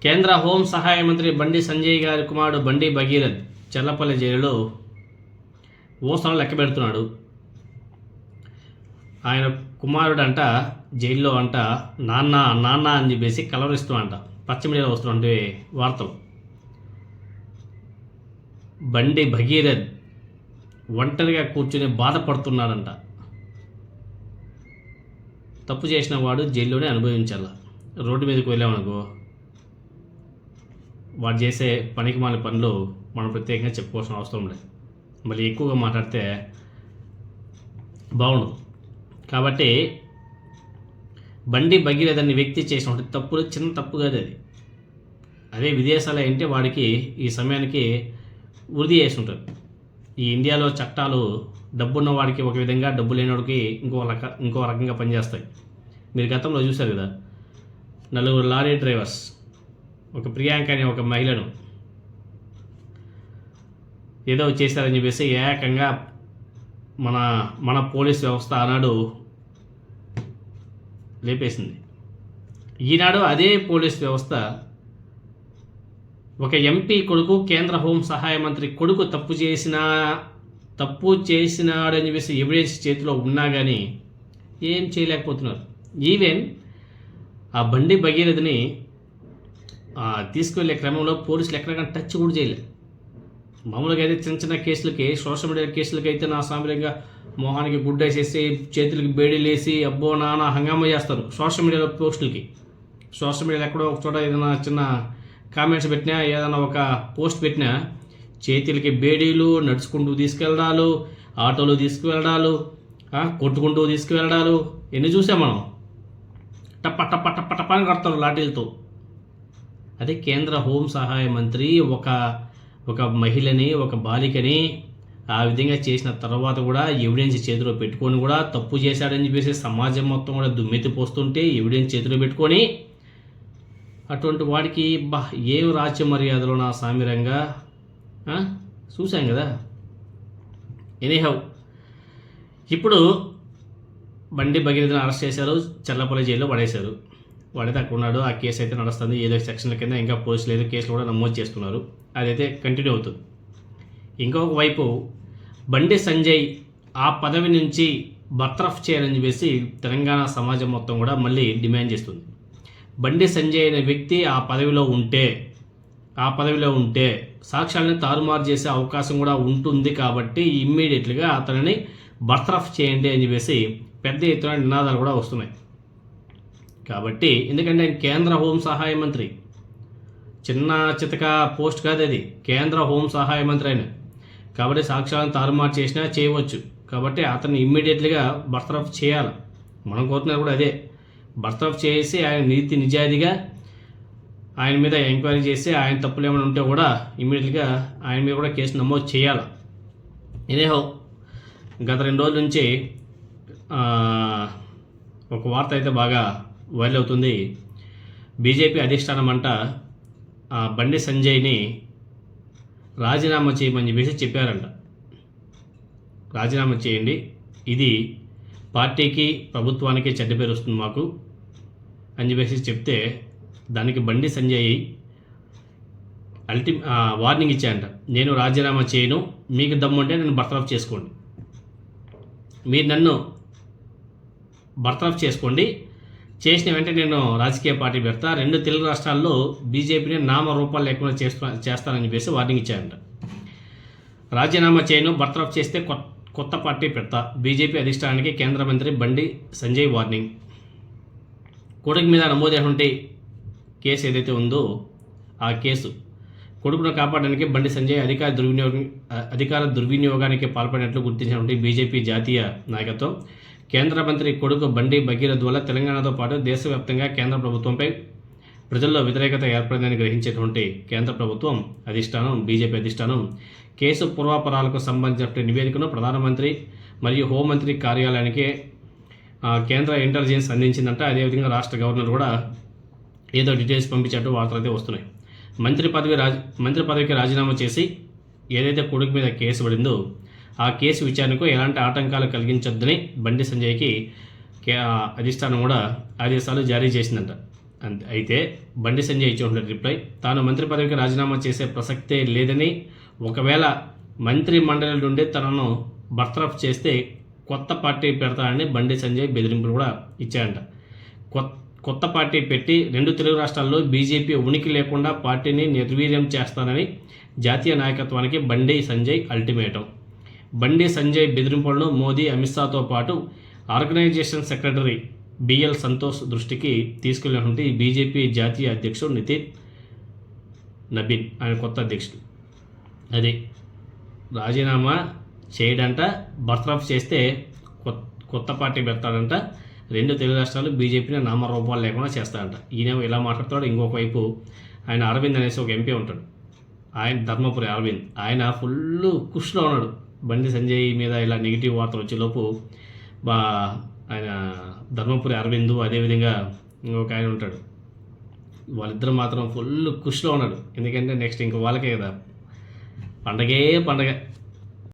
కేంద్ర హోం సహాయ మంత్రి బండి సంజయ్ గారి కుమారుడు బండి భగీరథ్ చల్లపల్లి జైలులో ఊసలు లెక్క పెడుతున్నాడు. ఆయన కుమారుడు అంట జైల్లో అంట నాన్న నాన్న అని చెప్పేసి కలవరిస్తూ అంట పచ్చ మీడియాలో వస్తున్నటువంటి వార్తలు. బండి భగీరథ్ ఒంటరిగా కూర్చుని బాధపడుతున్నాడంట. తప్పు చేసిన వాడు జైల్లోనే అనుభవించాల. రోడ్డు మీదకి వెళ్ళామనుకో వాడు చేసే పనికి మాలిన పనులు మనం ప్రత్యేకంగా చెప్పుకోవాల్సిన అవసరం లేదు. మళ్ళీ ఎక్కువగా మాట్లాడితే బాగుండదు. కాబట్టి బండి భగీరథ్ అనే వ్యక్తి చేసిన తప్పులు చిన్న తప్పు కాదు అది. అదే విదేశాలు అంటే వాడికి ఈ సమయానికి ఉరిది చేసి ఉంటుంది. ఈ ఇండియాలో చట్టాలు డబ్బున్న వాడికి ఒక విధంగా, డబ్బు లేనివాడికి ఇంకో రకంగా పనిచేస్తాయి. మీరు గతంలో చూశారు కదా, 4 లారీ డ్రైవర్స్, ఒక ప్రియాంక అనే ఒక మహిళను ఏదో చేశారని చెప్పేసి ఏకంగా మన పోలీస్ వ్యవస్థ ఆనాడు లేపేసింది. ఈనాడు అదే పోలీస్ వ్యవస్థ ఒక ఎంపీ కొడుకు, కేంద్ర హోం సహాయ మంత్రి కొడుకు తప్పు చేసినాడని చెప్పేసి ఎవిడెన్స్ చేతిలో ఉన్నా కానీ ఏం చేయలేకపోతున్నారు. ఈవెన్ ఆ బండి భగీరథని తీసుకువెళ్ళే క్రమంలో పోలీసులు ఎక్కడికైనా టచ్ కూడా చేయలేదు. మామూలుగా అయితే చిన్న చిన్న కేసులకి, సోషల్ మీడియా కేసులకి అయితే నా సామాన్యంగా మొహానికి గుడ్డేసేసి చేతులకి బేడీలు వేసి అబ్బో నాన్న హంగామా చేస్తారు. సోషల్ మీడియాలో పోస్టులకి, సోషల్ మీడియాలో ఎక్కడో ఒక చోట ఏదైనా చిన్న కామెంట్స్ పెట్టినా, ఏదైనా ఒక పోస్ట్ పెట్టినా చేతులకి బేడీలు, నడుచుకుంటూ తీసుకెళ్ళడాలు, ఆటోలు తీసుకువెళ్ళడాలు, కొట్టుకుంటూ తీసుకువెళ్ళడాలు ఎన్ని చూసాం మనం. టప్ప టప్ప టప్ప టప్ప అని కడతారు లాఠీలతో. అదే కేంద్ర హోం సహాయ మంత్రి ఒక మహిళని, ఒక బాలికని ఆ విధంగా చేసిన తర్వాత కూడా ఎవిడెన్స్ చేతిలో పెట్టుకొని కూడా తప్పు చేశాడని చెప్పేసి సమాజం మొత్తం కూడా దుమ్మెత్తి పోస్తుంటే ఎవిడెన్స్ చేతిలో పెట్టుకొని అటువంటి వాడికి ఏం రాజ్య మర్యాదలో నా సామిరంగా చూశాం కదా. ఎనీహౌ ఇప్పుడు బండి భగీరథని అరెస్ట్ చేశారు, చల్లపల్లి జైల్లో పడేశారు. వాడైతే అక్కడ ఉన్నాడు. ఆ కేసు అయితే నడుస్తుంది. ఏదో సెక్షన్ల కింద ఇంకా పోలీసులు ఏదో కేసులు కూడా నమోదు చేస్తున్నారు. అదైతే కంటిన్యూ అవుతుంది. ఇంకొక వైపు బండి సంజయ్ ఆ పదవి నుంచి బర్తరఫ్ చేయాలని చెప్పేసి తెలంగాణ సమాజం మొత్తం కూడా మళ్ళీ డిమాండ్ చేస్తుంది. బండి సంజయ్ అనే వ్యక్తి ఆ పదవిలో ఉంటే సాక్ష్యాలను తారుమారు చేసే అవకాశం కూడా ఉంటుంది. కాబట్టి ఇమ్మీడియట్గా అతనిని బర్తరఫ్ చేయండి అని చెప్పేసి పెద్ద ఎత్తున నినాదాలు కూడా వస్తున్నాయి. కాబట్టి ఎందుకంటే ఆయన కేంద్ర హోం సహాయ మంత్రి, చిన్న చితక పోస్ట్ కాదు అది, కేంద్ర హోం సహాయ మంత్రి ఆయన. కాబట్టి సాక్ష్యాలను తారుమారు చేసినా చేయవచ్చు. కాబట్టి అతన్ని ఇమ్మీడియట్లీగా బర్తరఫ్ చేయాలి. మనం కోరుతున్నది కూడా అదే. బర్తరఫ్ చేసి ఆయన నీతి నిజాయితీగా ఆయన మీద ఎంక్వైరీ చేసి ఆయన తప్పులు ఏమైనా ఉంటే కూడా ఇమ్మీడియట్గా ఆయన మీద కూడా కేసు నమోదు చేయాలి. ఎనీహౌ గత 2 రోజుల నుంచి ఒక వార్త అయితే బాగా వైరల్ అవుతుంది. బీజేపీ అధిష్టానం అంట బండి సంజయ్ని రాజీనామా చేయమని చెప్పేసి చెప్పారంట. రాజీనామా చేయండి, ఇది పార్టీకి ప్రభుత్వానికి చెడ్డ పేరు వస్తుంది మాకు అని చెప్పేసి చెప్తే దానికి బండి సంజయ్ వార్నింగ్ ఇచ్చాయంట. నేను రాజీనామా చేయను, మీకు దమ్ముంటే నన్ను బర్తరఫ్ చేసుకోండి, మీరు నన్ను బర్తరఫ్ చేసుకోండి, చేసిన వెంటనే నేను రాజకీయ పార్టీ పెడతా, 2 తెలుగు రాష్ట్రాల్లో బీజేపీని నామరూపాలు లేకుండా చేస్తానని చెప్పేసి వార్నింగ్ ఇచ్చారంట. రాజీనామా చేయను, బర్తరఫ్ చేస్తే కొత్త పార్టీ పెడతా, బీజేపీ అధిష్టానానికి కేంద్ర మంత్రి బండి సంజయ్ వార్నింగ్. కొడుకు మీద నమోదైనటువంటి కేసు ఏదైతే ఉందో ఆ కేసు, కొడుకును కాపాడడానికి బండి సంజయ్ అధికార దుర్వినియోగానికి పాల్పడినట్లు గుర్తించినటువంటి బీజేపీ జాతీయ నాయకత్వం కేంద్ర మంత్రి కొడుకు బండి భగీరథ్ వల్ల తెలంగాణతో పాటు దేశవ్యాప్తంగా కేంద్ర ప్రభుత్వంపై ప్రజల్లో వ్యతిరేకత ఏర్పడిందని గ్రహించేటువంటి కేంద్ర ప్రభుత్వం అధిష్టానం, బీజేపీ అధిష్టానం కేసు పూర్వాపరాలకు సంబంధించిన నివేదికను ప్రధానమంత్రి మరియు హోంమంత్రి కార్యాలయానికి కేంద్ర ఇంటెలిజెన్స్ అందించిందంట. అదేవిధంగా రాష్ట్ర గవర్నర్ కూడా ఏదో డీటెయిల్స్ పంపించినట్టు వార్తలు అయితే వస్తున్నాయి. మంత్రి పదవికి రాజీనామా చేసి ఏదైతే కొడుకు మీద కేసు పడిందో ఆ కేసు విచారణకు ఎలాంటి ఆటంకాలు కలిగించొద్దని బండి సంజయ్కి అధిష్టానం కూడా ఆదేశాలు జారీ చేసిందంట. అంతే. అయితే బండి సంజయ్ ఇచ్చిన రిప్లై, తాను మంత్రి పదవికి రాజీనామా చేసే ప్రసక్తే లేదని, ఒకవేళ మంత్రి మండలి నుండి తనను బర్తరఫ్ చేస్తే కొత్త పార్టీ పెడతానని బండి సంజయ్ బెదిరింపులు కూడా ఇచ్చాయంట. కొత్త పార్టీ పెట్టి 2 తెలుగు రాష్ట్రాల్లో బీజేపీ ఉనికి లేకుండా పార్టీని నిర్వీర్యం చేస్తానని జాతీయ నాయకత్వానికి బండి సంజయ్ అల్టిమేటం. బండి సంజయ్ బెదిరింపులను మోదీ, అమిత్ షాతో పాటు ఆర్గనైజేషన్ సెక్రటరీ బిఎల్ సంతోష్ దృష్టికి తీసుకెళ్ళినటువంటి బీజేపీ జాతీయ అధ్యక్షుడు నితిన్ నబీన్, ఆయన కొత్త అధ్యక్షుడు. అది రాజీనామా చేయడంట, బర్తరఫ్ చేస్తే కొత్త పార్టీ పెడతాడంట, 2 తెలుగు రాష్ట్రాలు బీజేపీని నామరూపాలు లేకుండా చేస్తాడంట. ఈయనేమో ఇలా మాట్లాడతాడు. ఇంకొక వైపు ఆయన అరవింద్ అనేసి ఒక ఎంపీ ఉంటాడు, ఆయన ధర్మపురి అరవింద్, ఆయన ఫుల్ ఖుష్లో ఉన్నాడు. బండి సంజయ్ మీద ఇలా నెగిటివ్ వార్తలు వచ్చేలోపు ఆయన ధర్మపురి అరవింద్, అదేవిధంగా ఇంకొక ఆయన ఉంటాడు, వాళ్ళిద్దరు మాత్రం ఫుల్ ఖుష్లో ఉన్నాడు. ఎందుకంటే నెక్స్ట్ ఇంక వాళ్ళకే కదా పండగే పండగ.